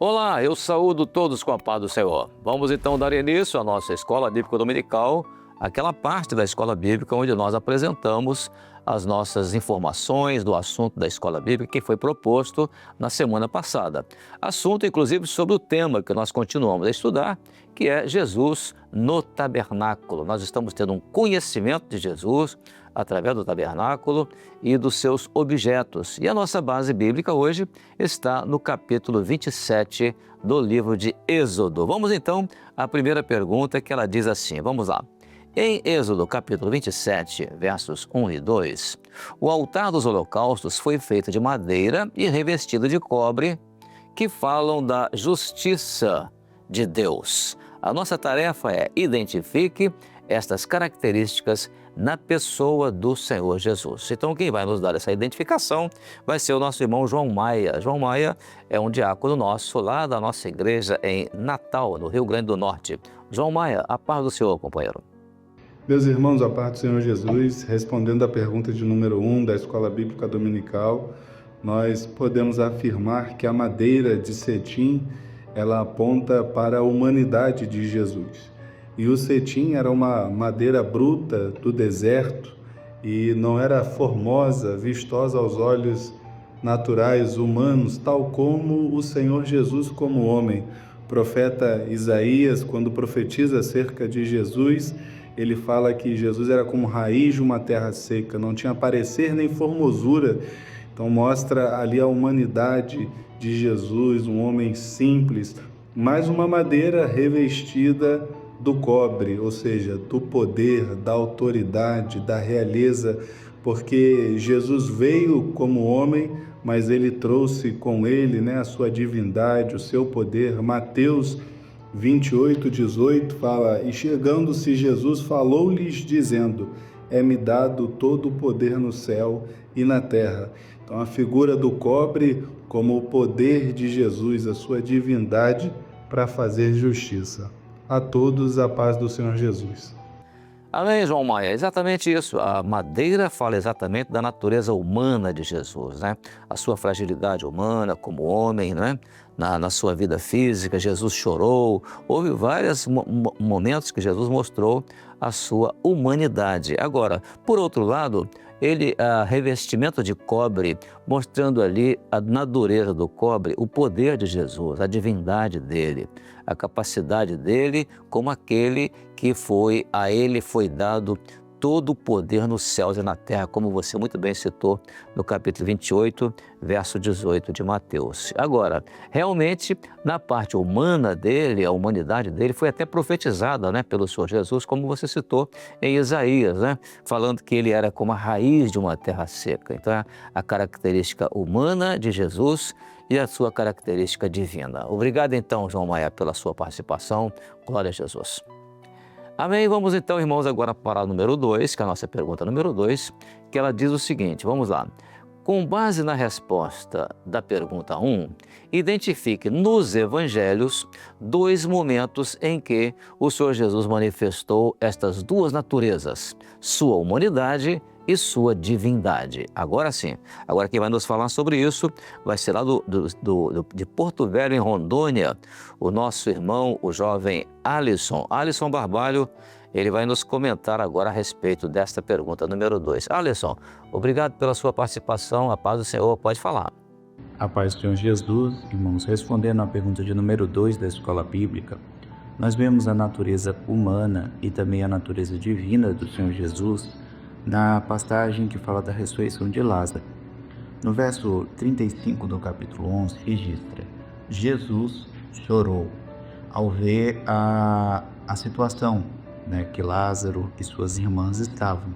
Olá, eu saúdo todos com a paz do Senhor. Vamos então dar início à nossa Escola Bíblica Dominical, aquela parte da Escola Bíblica onde nós apresentamos as nossas informações do assunto da Escola Bíblica que foi proposto na semana passada. Assunto, inclusive, sobre o tema que nós continuamos a estudar, que é Jesus no tabernáculo. Nós estamos tendo um conhecimento de Jesus através do tabernáculo e dos seus objetos. E a nossa base bíblica hoje está no capítulo 27 do livro de Êxodo. Vamos então à primeira pergunta, que ela diz assim, vamos lá. Em Êxodo capítulo 27, versos 1 e 2, o altar dos holocaustos foi feito de madeira e revestido de cobre, que falam da justiça de Deus. A nossa tarefa é identifique estas características na pessoa do Senhor Jesus. Então, quem vai nos dar essa identificação vai ser o nosso irmão João Maia. João Maia é um diácono nosso lá da nossa igreja em Natal, no Rio Grande do Norte. João Maia, a paz do Senhor, companheiro. Meus irmãos, a paz do Senhor Jesus, respondendo à pergunta de número 1 da Escola Bíblica Dominical, nós podemos afirmar que a madeira de cetim, ela aponta para a humanidade de Jesus. E o cetim era uma madeira bruta do deserto e não era formosa, vistosa aos olhos naturais, humanos, tal como o Senhor Jesus como homem. O profeta Isaías, quando profetiza acerca de Jesus, ele fala que Jesus era como raiz de uma terra seca, não tinha parecer nem formosura. Então mostra ali a humanidade de Jesus, um homem simples, mas uma madeira revestida do cobre, ou seja, do poder, da autoridade, da realeza, porque Jesus veio como homem, mas ele trouxe com ele, a sua divindade, o seu poder. Mateus 28:18 fala, e chegando-se Jesus falou-lhes dizendo, é-me dado todo o poder no céu e na terra. Então a figura do cobre como o poder de Jesus, a sua divindade para fazer justiça. A todos a paz do Senhor Jesus. Amém, João Maia, exatamente isso. A madeira fala exatamente da natureza humana de Jesus, A sua fragilidade humana como homem, Na sua vida física, Jesus chorou. Houve vários momentos que Jesus mostrou a sua humanidade. Agora, por outro lado, revestimento de cobre, mostrando ali na dureza do cobre o poder de Jesus, a divindade dele, a capacidade dele como aquele que a ele foi dado todo o poder nos céus e na terra, como você muito bem citou no capítulo 28, verso 18 de Mateus. Agora, realmente, na parte humana dele, a humanidade dele foi até profetizada pelo Senhor Jesus, como você citou em Isaías, falando que ele era como a raiz de uma terra seca. Então, a característica humana de Jesus e a sua característica divina. Obrigado então, João Maia, pela sua participação. Glória a Jesus. Amém? Vamos então, irmãos, agora para a número 2, que é a nossa pergunta número 2, que ela diz o seguinte, vamos lá. Com base na resposta da pergunta 1, identifique nos evangelhos 2 momentos em que o Senhor Jesus manifestou estas 2 naturezas, sua humanidade e sua divindade. Agora sim, agora quem vai nos falar sobre isso vai ser lá de Porto Velho, em Rondônia, o nosso irmão, o jovem Alisson Barbalho. Ele vai nos comentar agora a respeito desta pergunta número 2. Alisson, obrigado pela sua participação, a paz do Senhor, pode falar. A paz do Senhor Jesus, irmãos, respondendo à pergunta de número 2 da Escola Bíblica, nós vemos a natureza humana e também a natureza divina do Senhor Jesus na passagem que fala da ressurreição de Lázaro. No verso 35 do capítulo 11, registra, Jesus chorou ao ver a situação que Lázaro e suas irmãs estavam.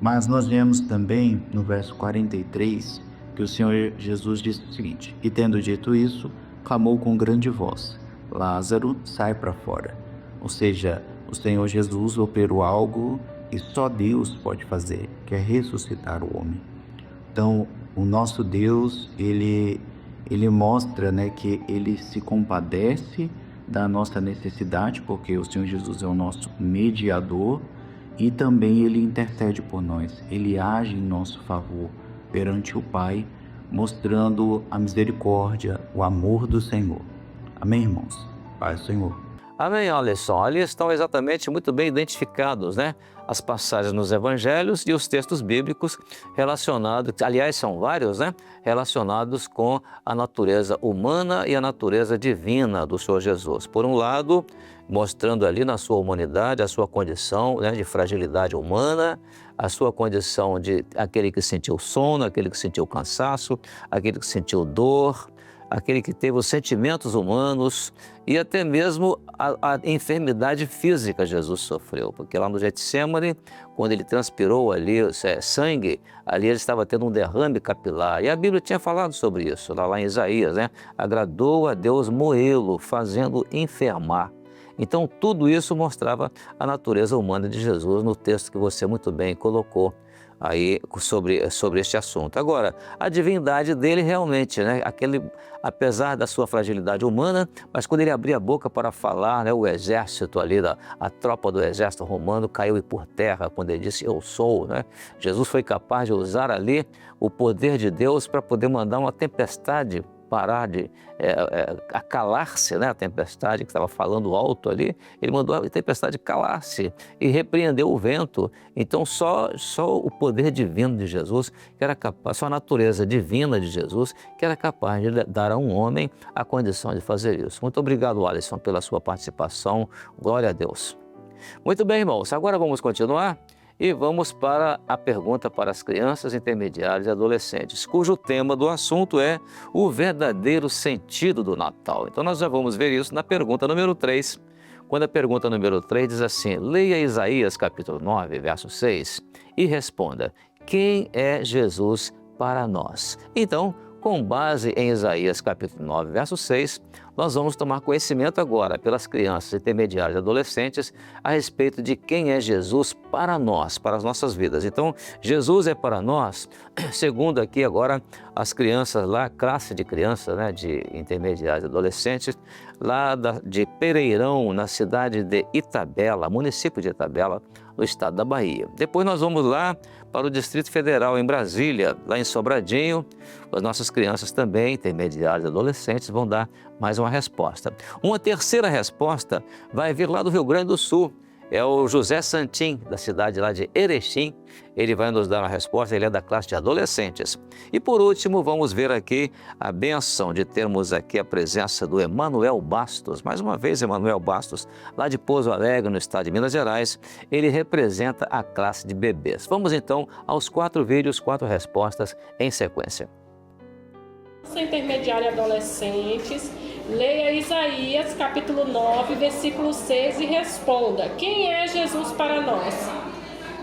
Mas nós vemos também no verso 43 que o Senhor Jesus disse o seguinte, e tendo dito isso, clamou com grande voz, Lázaro, sai para fora. Ou seja, o Senhor Jesus operou algo que só Deus pode fazer, que é ressuscitar o homem. Então, o nosso Deus, ele mostra que ele se compadece da nossa necessidade, porque o Senhor Jesus é o nosso mediador e também ele intercede por nós, ele age em nosso favor perante o Pai, mostrando a misericórdia, o amor do Senhor. Amém, irmãos? Paz do Senhor. Amém, Alisson. Ali estão exatamente muito bem identificados, né? As passagens nos evangelhos e os textos bíblicos relacionados, aliás, são vários, né? Relacionados com a natureza humana e a natureza divina do Senhor Jesus. Por um lado, mostrando ali na sua humanidade a sua condição, né, de fragilidade humana, a sua condição de aquele que sentiu sono, aquele que sentiu cansaço, aquele que sentiu dor, aquele que teve os sentimentos humanos e até mesmo a enfermidade física Jesus sofreu, porque lá no Getsemane, quando ele transpirou ali sangue, ali ele estava tendo um derrame capilar, e a Bíblia tinha falado sobre isso, lá em Isaías, né? Agradou a Deus moê-lo, fazendo enfermar. Então tudo isso mostrava a natureza humana de Jesus no texto que você muito bem colocou aí sobre este assunto. Agora, a divindade dele realmente, né? Apesar da sua fragilidade humana, mas quando ele abria a boca para falar, né, o exército ali, a tropa do exército romano caiu por terra quando ele disse, eu sou, né? Jesus foi capaz de usar ali o poder de Deus para poder mandar uma tempestade parar de acalar-se, né? A tempestade que estava falando alto ali, ele mandou a tempestade calar-se e repreendeu o vento. Então só o poder divino de Jesus, que era capaz, só a natureza divina de Jesus, que era capaz de dar a um homem a condição de fazer isso. Muito obrigado, Alisson, pela sua participação. Glória a Deus. Muito bem, irmãos, agora vamos continuar. E vamos para a pergunta para as crianças, intermediários e adolescentes, cujo tema do assunto é o verdadeiro sentido do Natal. Então nós já vamos ver isso na pergunta número 3. Quando a pergunta número 3 diz assim, leia Isaías capítulo 9, verso 6 e responda, quem é Jesus para nós? Então, com base em Isaías capítulo 9, verso 6, nós vamos tomar conhecimento agora pelas crianças, intermediários e adolescentes a respeito de quem é Jesus para nós, para as nossas vidas. Então, Jesus é para nós, segundo aqui agora as crianças lá, classe de crianças, né, de intermediários e adolescentes, lá de Pereirão, na cidade de Itabela, município de Itabela, no estado da Bahia. Depois nós vamos lá para o Distrito Federal, em Brasília, lá em Sobradinho. As nossas crianças também, intermediários e adolescentes, vão dar mais uma resposta. Uma terceira resposta vai vir lá do Rio Grande do Sul. É o José Santim, da cidade lá de Erechim. Ele vai nos dar uma resposta, ele é da classe de adolescentes. E por último, vamos ver aqui a benção de termos aqui a presença do Emanuel Bastos. Mais uma vez, Emanuel Bastos, lá de Pouso Alegre, no estado de Minas Gerais. Ele representa a classe de bebês. Vamos então aos 4 vídeos, 4 respostas em sequência. Intermediário e adolescentes, leia Isaías capítulo 9, versículo 6 e responda, quem é Jesus para nós?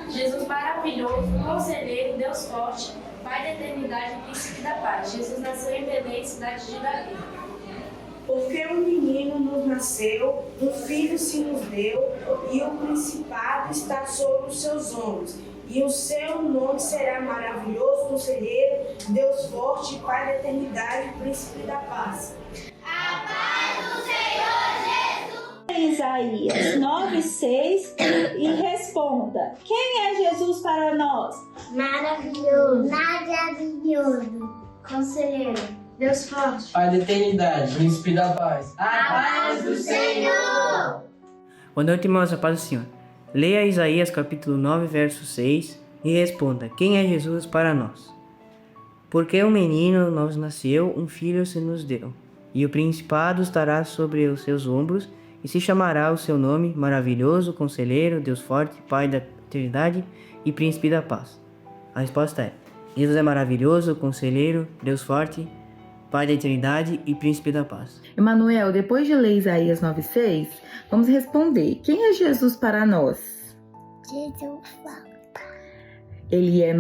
Jesus maravilhoso, conselheiro, Deus forte, Pai da eternidade e príncipe da paz. Jesus nasceu em Belém, cidade de Davi. Porque um menino nos nasceu, um filho se nos deu, e o principado está sobre os seus ombros. E o seu nome será maravilhoso, conselheiro, Deus forte, Pai da eternidade, príncipe da paz. A paz do Senhor Jesus! Isaías 9:6 e responda: quem é Jesus para nós? Maravilhoso, maravilhoso, conselheiro, Deus forte, Pai da eternidade, príncipe da paz. A paz do Senhor! Boa noite, irmãos, a paz do Senhor. Leia Isaías capítulo 9, verso 6 e responda, quem é Jesus para nós? Porque um menino nos nasceu, um filho se nos deu, e o principado estará sobre os seus ombros, e se chamará o seu nome, maravilhoso, conselheiro, Deus forte, Pai da eternidade e príncipe da paz. A resposta é, Jesus é maravilhoso, conselheiro, Deus forte, Pai da eternidade e príncipe da paz. Emanuel, depois de ler Isaías 9:6, vamos responder, quem é Jesus para nós? Jesus Ele é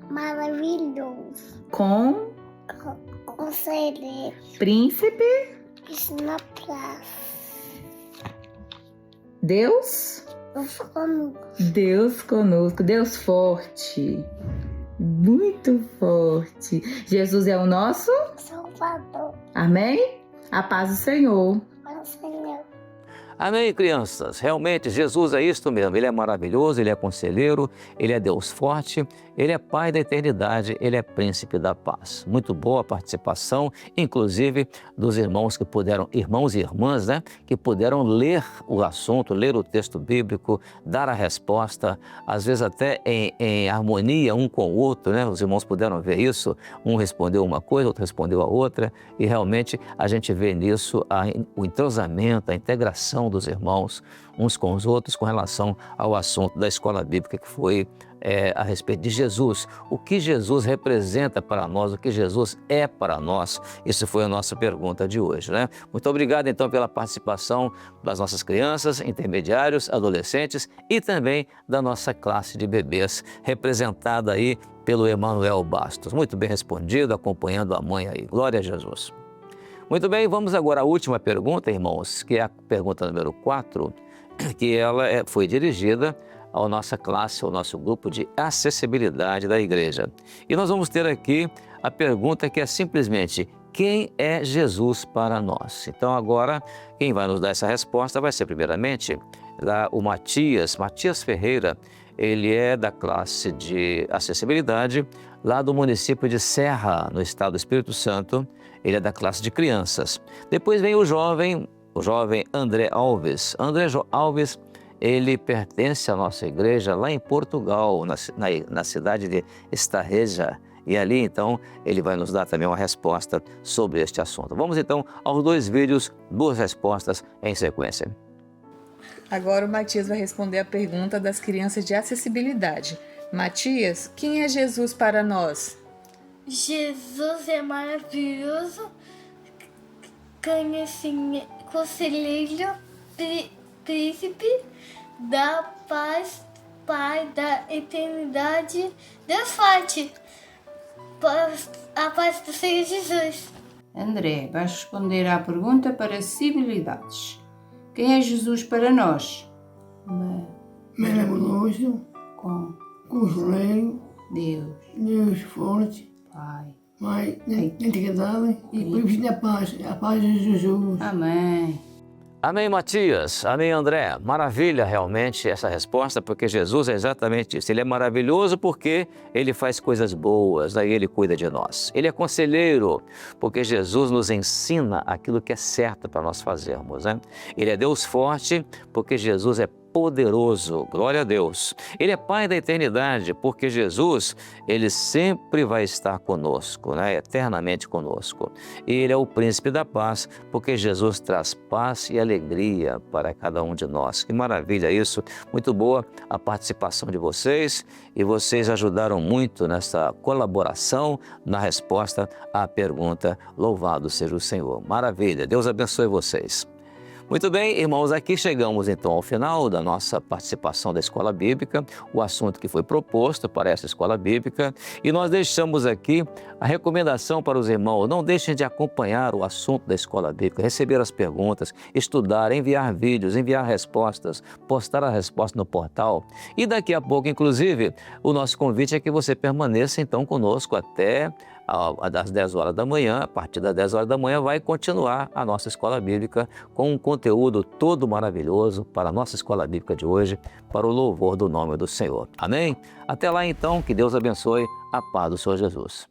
maravilhoso, conselheiro, príncipe, na paz, Deus conosco, Deus forte, muito forte. Jesus é o nosso Salvador. Amém? A paz do Senhor. Senhor. Amém, crianças? Realmente, Jesus é isto mesmo. Ele é maravilhoso, Ele é conselheiro, Ele é Deus forte, Ele é Pai da eternidade, Ele é Príncipe da paz. Muito boa a participação, inclusive dos irmãos que puderam, irmãos e irmãs, né? Que puderam ler o assunto, ler o texto bíblico, dar a resposta, às vezes até em harmonia um com o outro, né? Os irmãos puderam ver isso, um respondeu uma coisa, outro respondeu a outra, e realmente a gente vê nisso o entrosamento, a integração dos irmãos uns com os outros com relação ao assunto da escola bíblica, que foi a respeito de Jesus. O que Jesus representa para nós, o que Jesus é para nós. Isso foi a nossa pergunta de hoje, né? Muito obrigado então pela participação das nossas crianças, intermediários, adolescentes e também da nossa classe de bebês, representada aí pelo Emanuel Bastos. Muito bem respondido, acompanhando a mãe aí. Glória a Jesus. Muito bem, vamos agora à última pergunta, irmãos, que é a pergunta número 4, que ela foi dirigida à nossa classe, ao nosso grupo de acessibilidade da igreja. E nós vamos ter aqui a pergunta que é simplesmente: quem é Jesus para nós? Então agora, quem vai nos dar essa resposta vai ser primeiramente o Matias Ferreira. Ele é da classe de acessibilidade lá do município de Serra, no estado do Espírito Santo. Ele é da classe de crianças. Depois vem o jovem André Alves. André Alves, ele pertence à nossa igreja lá em Portugal, na cidade de Estarreja. E ali, então, ele vai nos dar também uma resposta sobre este assunto. Vamos, então, aos 2 vídeos, 2 respostas em sequência. Agora o Matias vai responder a pergunta das crianças de acessibilidade. Matias, quem é Jesus para nós? Jesus é maravilhoso, conselheiro, príncipe da paz, Pai da eternidade, Deus forte. A paz do Senhor Jesus. André, vais responder à pergunta para acessibilidades. Quem é Jesus para nós? Maravilhoso, conselheiro, Deus forte, Pai da eternidade e príncipe da paz, a paz de Jesus. Amém. Amém, Matias. Amém, André. Maravilha realmente essa resposta, porque Jesus é exatamente isso. Ele é maravilhoso porque Ele faz coisas boas, daí Ele cuida de nós. Ele é conselheiro, porque Jesus nos ensina aquilo que é certo para nós fazermos, né? Ele é Deus forte, porque Jesus é poderoso, glória a Deus. Ele é Pai da eternidade, porque Jesus, Ele sempre vai estar conosco, né? Eternamente conosco. E Ele é o Príncipe da paz, porque Jesus traz paz e alegria para cada um de nós. Que maravilha isso, muito boa a participação de vocês, e vocês ajudaram muito nessa colaboração na resposta à pergunta. Louvado seja o Senhor. Maravilha, Deus abençoe vocês. Muito bem, irmãos, aqui chegamos então ao final da nossa participação da Escola Bíblica, o assunto que foi proposto para essa Escola Bíblica, e nós deixamos aqui a recomendação para os irmãos: não deixem de acompanhar o assunto da Escola Bíblica, receber as perguntas, estudar, enviar vídeos, enviar respostas, postar a resposta no portal. E daqui a pouco, inclusive, o nosso convite é que você permaneça então conosco até das 10 horas da manhã. A partir das 10 horas da manhã vai continuar a nossa Escola Bíblica com um conteúdo todo maravilhoso para a nossa Escola Bíblica de hoje, para o louvor do nome do Senhor. Amém? Até lá então, que Deus abençoe. A paz do Senhor Jesus.